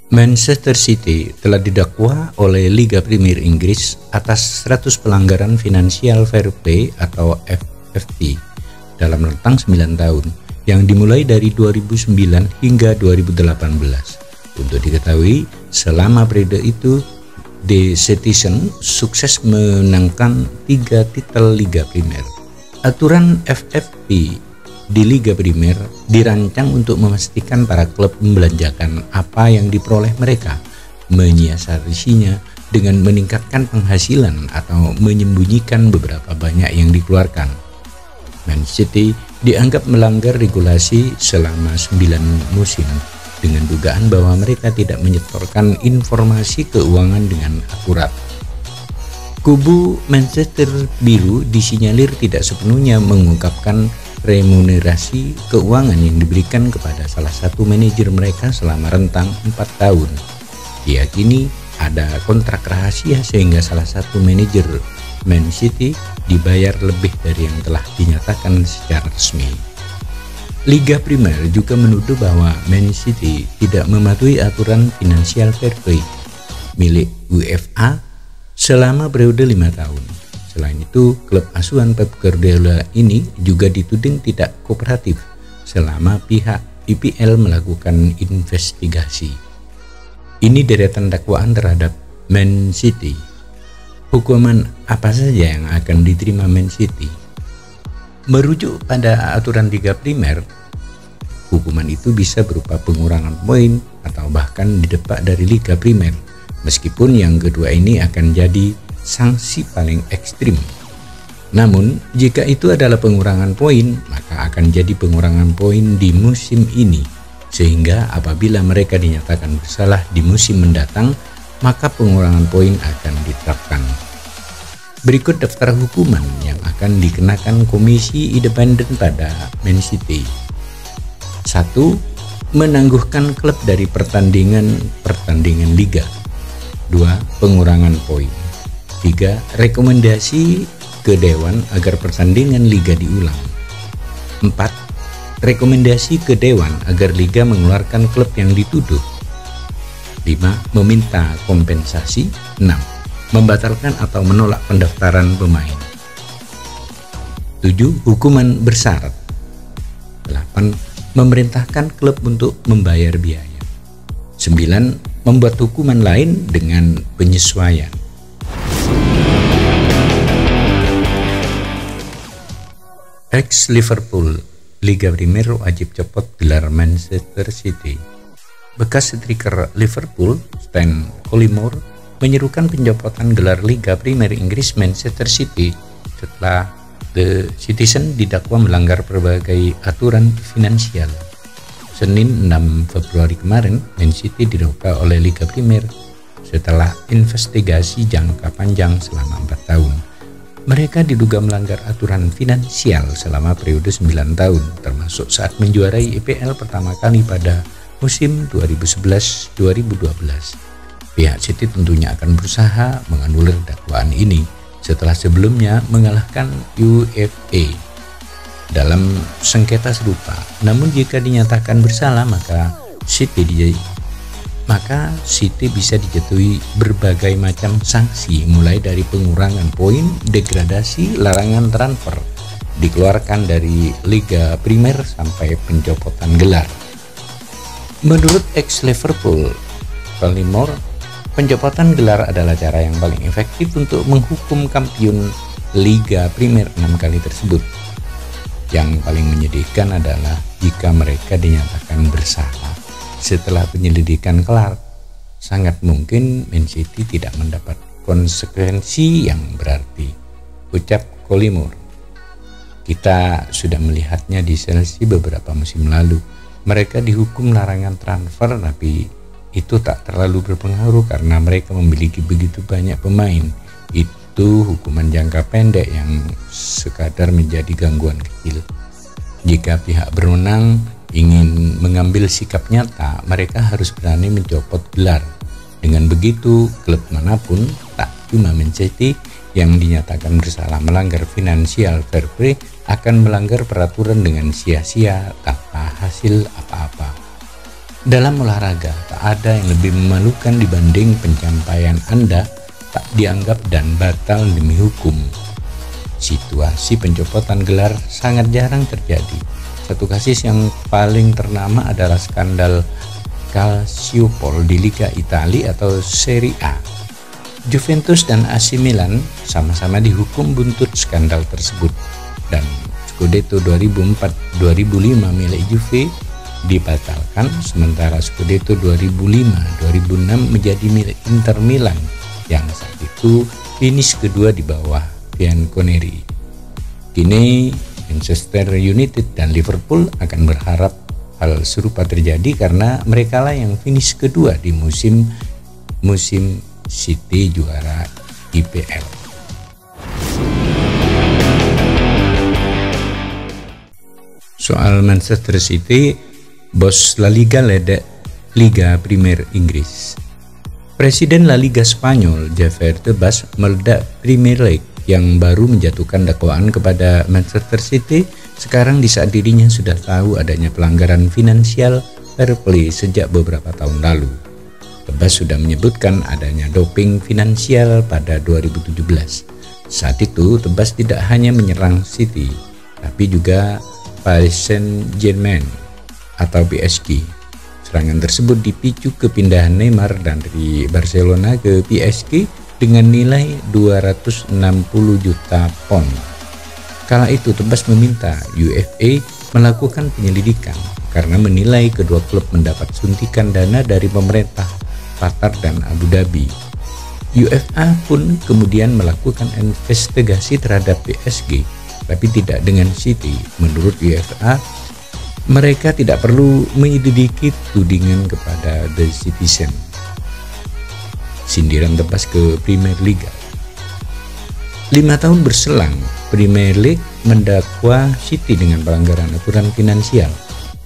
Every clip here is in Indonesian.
Manchester City telah didakwa oleh Liga Premier Inggris atas 100 pelanggaran Financial Fair Play atau FFP dalam rentang 9 tahun yang dimulai dari 2009 hingga 2018. Untuk diketahui, selama periode itu The Citizen sukses menangkan 3 titel Liga Premier. Aturan FFP di Liga Primer dirancang untuk memastikan para klub membelanjakan apa yang diperoleh mereka, menyiasatinya dengan meningkatkan penghasilan atau menyembunyikan beberapa banyak yang dikeluarkan. Man City dianggap melanggar regulasi selama 9 musim dengan dugaan bahwa mereka tidak menyetorkan informasi keuangan dengan akurat. Kubu Manchester Biru disinyalir tidak sepenuhnya mengungkapkan remunerasi keuangan yang diberikan kepada salah satu manajer mereka selama rentang 4 tahun. Diyakini ada kontrak rahasia sehingga salah satu manajer Man City dibayar lebih dari yang telah dinyatakan secara resmi. Liga Primer juga menuduh bahwa Man City tidak mematuhi aturan Financial Fair Play milik UEFA selama periode 5 tahun. Selain itu, klub asuhan Pep Guardiola ini juga dituding tidak kooperatif selama pihak IPL melakukan investigasi. Ini deretan dakwaan terhadap Man City. Hukuman apa saja yang akan diterima Man City? Merujuk pada aturan Liga Primer, hukuman itu bisa berupa pengurangan poin atau bahkan didepak dari Liga Primer. Meskipun yang kedua ini akan jadi sanksi paling ekstrim. Namun, jika itu adalah pengurangan poin, maka akan jadi pengurangan poin di musim ini. Sehingga apabila mereka dinyatakan bersalah di musim mendatang, maka pengurangan poin akan diterapkan. Berikut daftar hukuman yang akan dikenakan komisi independen pada Man City. 1. Menangguhkan klub dari pertandingan liga. 2. Pengurangan poin. 3. Rekomendasi ke Dewan agar pertandingan liga diulang. 4. Rekomendasi ke Dewan agar liga mengeluarkan klub yang dituduh. 5. Meminta kompensasi. 6. Membatalkan atau menolak pendaftaran pemain. 7. Hukuman bersyarat. 8. Memerintahkan klub untuk membayar biaya. 9. Membuat hukuman lain dengan penyesuaian. Ex Liverpool, Liga Primer wajib copot gelar Manchester City. Bekas striker Liverpool, Stan Collymore, menyerukan pencopotan gelar Liga Primer Inggris Manchester City setelah The Citizen didakwa melanggar berbagai aturan finansial. Senin 6 Februari kemarin, Man City didakwa oleh Liga Primer setelah investigasi jangka panjang selama 4 tahun. Mereka diduga melanggar aturan finansial selama periode 9 tahun, termasuk saat menjuarai IPL pertama kali pada musim 2011-2012. Pihak City tentunya akan berusaha menganulir dakwaan ini setelah sebelumnya mengalahkan UEFA dalam sengketa serupa. Namun jika dinyatakan bersalah, maka City bisa dijatuhi berbagai macam sanksi, mulai dari pengurangan poin, degradasi, larangan transfer, dikeluarkan dari Liga Primer sampai pencopotan gelar. Menurut ex Liverpool, Collymore, pencopotan gelar adalah cara yang paling efektif untuk menghukum kampiun Liga Primer 6 kali tersebut. Yang paling menyedihkan adalah jika mereka dinyatakan bersalah setelah penyelidikan kelar, sangat mungkin Man City tidak mendapat konsekuensi yang berarti, ucap Collymore. Kita sudah melihatnya di Chelsea beberapa musim lalu. Mereka dihukum larangan transfer, tapi itu tak terlalu berpengaruh karena mereka memiliki begitu banyak pemain. Itu hukuman jangka pendek yang sekadar menjadi gangguan kecil. Jika pihak berwenang ingin mengambil sikap nyata, mereka harus berani mencopot gelar. Dengan begitu, klub manapun, tak cuma Man City, yang dinyatakan bersalah melanggar Financial Fair Play akan melanggar peraturan dengan sia-sia tanpa hasil apa-apa. Dalam olahraga, tak ada yang lebih memalukan dibanding pencapaian Anda tak dianggap dan batal demi hukum. Situasi pencopotan gelar sangat jarang terjadi. Satu kasus yang paling ternama adalah skandal Calciopol di Liga Italia atau Serie A. Juventus dan AC Milan sama-sama dihukum buntut skandal tersebut, dan Scudetto 2004-2005 milik Juve dibatalkan, sementara Scudetto 2005-2006 menjadi milik Inter Milan yang saat itu finish kedua di bawah Bianconeri. Kini Manchester United dan Liverpool akan berharap hal serupa terjadi karena merekalah yang finish kedua di musim City juara IPL. Soal Manchester City, bos La Liga ledek Liga Premier Inggris. Presiden La Liga Spanyol Javier Tebas meledak Premier League yang baru menjatuhkan dakwaan kepada Manchester City sekarang di saat dirinya sudah tahu adanya pelanggaran finansial fair play sejak beberapa tahun lalu. Tebas sudah menyebutkan adanya doping finansial pada 2017. Saat itu Tebas tidak hanya menyerang City, tapi juga Paris Saint-Germain atau PSG. Serangan tersebut dipicu kepindahan Neymar dari Barcelona ke PSG dengan nilai 260 juta pound. Kala itu Tebas meminta UEFA melakukan penyelidikan karena menilai kedua klub mendapat suntikan dana dari pemerintah Qatar dan Abu Dhabi. UEFA pun kemudian melakukan investigasi terhadap PSG, tapi tidak dengan City. Menurut UEFA, mereka tidak perlu menyelidiki tudingan kepada The Citizen. Sindiran Tebas ke Premier League. 5 tahun berselang, Premier League mendakwa City dengan pelanggaran aturan finansial.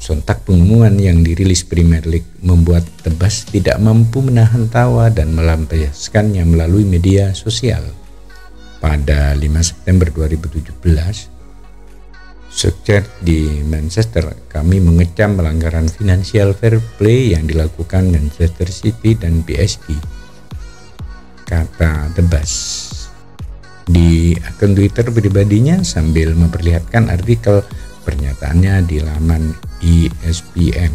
Sontak pengumuman yang dirilis Premier League membuat Tebas tidak mampu menahan tawa dan melampiaskannya melalui media sosial. Pada 5 September 2017, Sukses di Manchester, kami mengecam pelanggaran finansial fair play yang dilakukan Manchester City dan PSG, kata Tebas di akun Twitter pribadinya sambil memperlihatkan artikel pernyataannya di laman ESPN.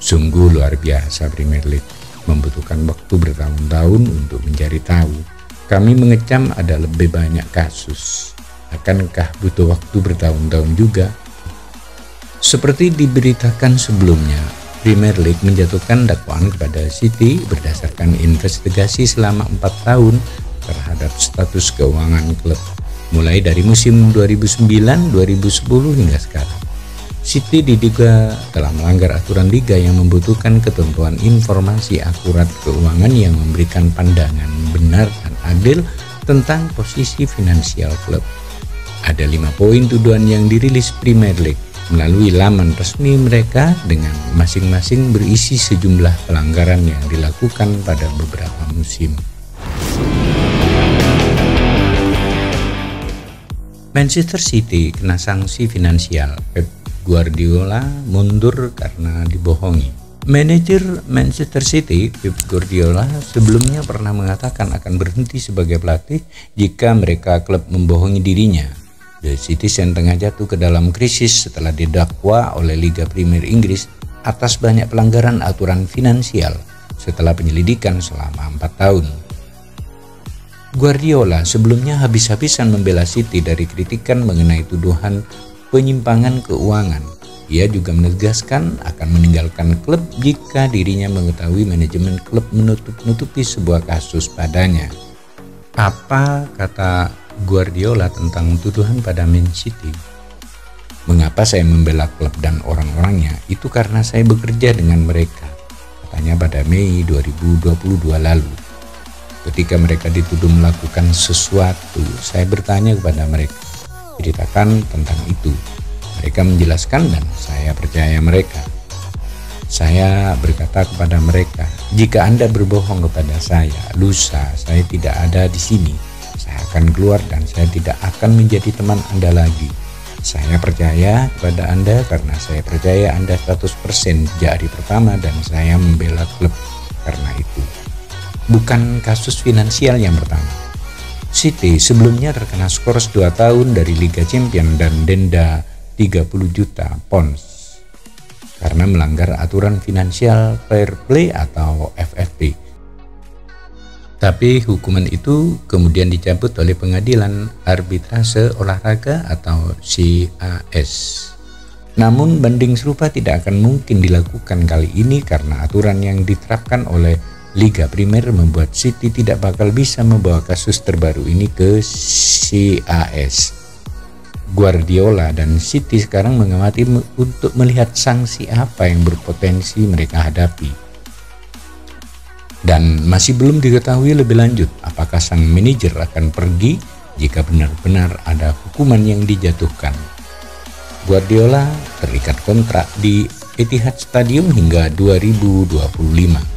Sungguh luar biasa, Premier League membutuhkan waktu bertahun-tahun untuk mencari tahu. Kami mengecam ada lebih banyak kasus. Akankah butuh waktu bertahun-tahun juga? Seperti diberitakan sebelumnya, Premier League menjatuhkan dakwaan kepada City berdasarkan investigasi selama 4 tahun terhadap status keuangan klub, mulai dari musim 2009-2010 hingga sekarang. City diduga telah melanggar aturan liga yang membutuhkan ketentuan informasi akurat keuangan yang memberikan pandangan benar dan adil tentang posisi finansial klub. Ada 5 poin tuduhan yang dirilis Premier League melalui laman resmi mereka dengan masing-masing berisi sejumlah pelanggaran yang dilakukan pada beberapa musim. Manchester City kena sanksi finansial. Pep Guardiola mundur karena dibohongi. Manajer Manchester City, Pep Guardiola, sebelumnya pernah mengatakan akan berhenti sebagai pelatih jika mereka klub membohongi dirinya. The Citizen tengah jatuh ke dalam krisis setelah didakwa oleh Liga Premier Inggris atas banyak pelanggaran aturan finansial setelah penyelidikan selama 4 tahun. Guardiola sebelumnya habis-habisan membela City dari kritikan mengenai tuduhan penyimpangan keuangan. Ia juga menegaskan akan meninggalkan klub jika dirinya mengetahui manajemen klub menutup-nutupi sebuah kasus padanya. Apa kata Guardiola tentang tuduhan pada Man City? Mengapa saya membela klub dan orang-orangnya? Itu karena saya bekerja dengan mereka, katanya pada Mei 2022 lalu. Ketika mereka dituduh melakukan sesuatu, saya bertanya kepada mereka, ceritakan tentang itu. Mereka menjelaskan dan saya percaya mereka. Saya berkata kepada mereka, jika Anda berbohong kepada saya, lusa saya tidak ada di sini. Saya akan keluar dan saya tidak akan menjadi teman Anda lagi. Saya percaya kepada Anda karena saya percaya Anda 100% sejak hari pertama dan saya membela klub karena itu. Bukan kasus finansial yang pertama. City sebelumnya terkena skors 2 tahun dari Liga Champions dan denda 30 juta pounds karena melanggar aturan Financial Fair Play atau FFP. Tapi hukuman itu kemudian dicabut oleh Pengadilan Arbitrase Olahraga atau CAS. Namun banding serupa tidak akan mungkin dilakukan kali ini karena aturan yang diterapkan oleh Liga Primer membuat City tidak bakal bisa membawa kasus terbaru ini ke CAS. Guardiola dan City sekarang mengamati untuk melihat sanksi apa yang berpotensi mereka hadapi. Dan masih belum diketahui lebih lanjut apakah sang manajer akan pergi jika benar-benar ada hukuman yang dijatuhkan. Guardiola terikat kontrak di Etihad Stadium hingga 2025.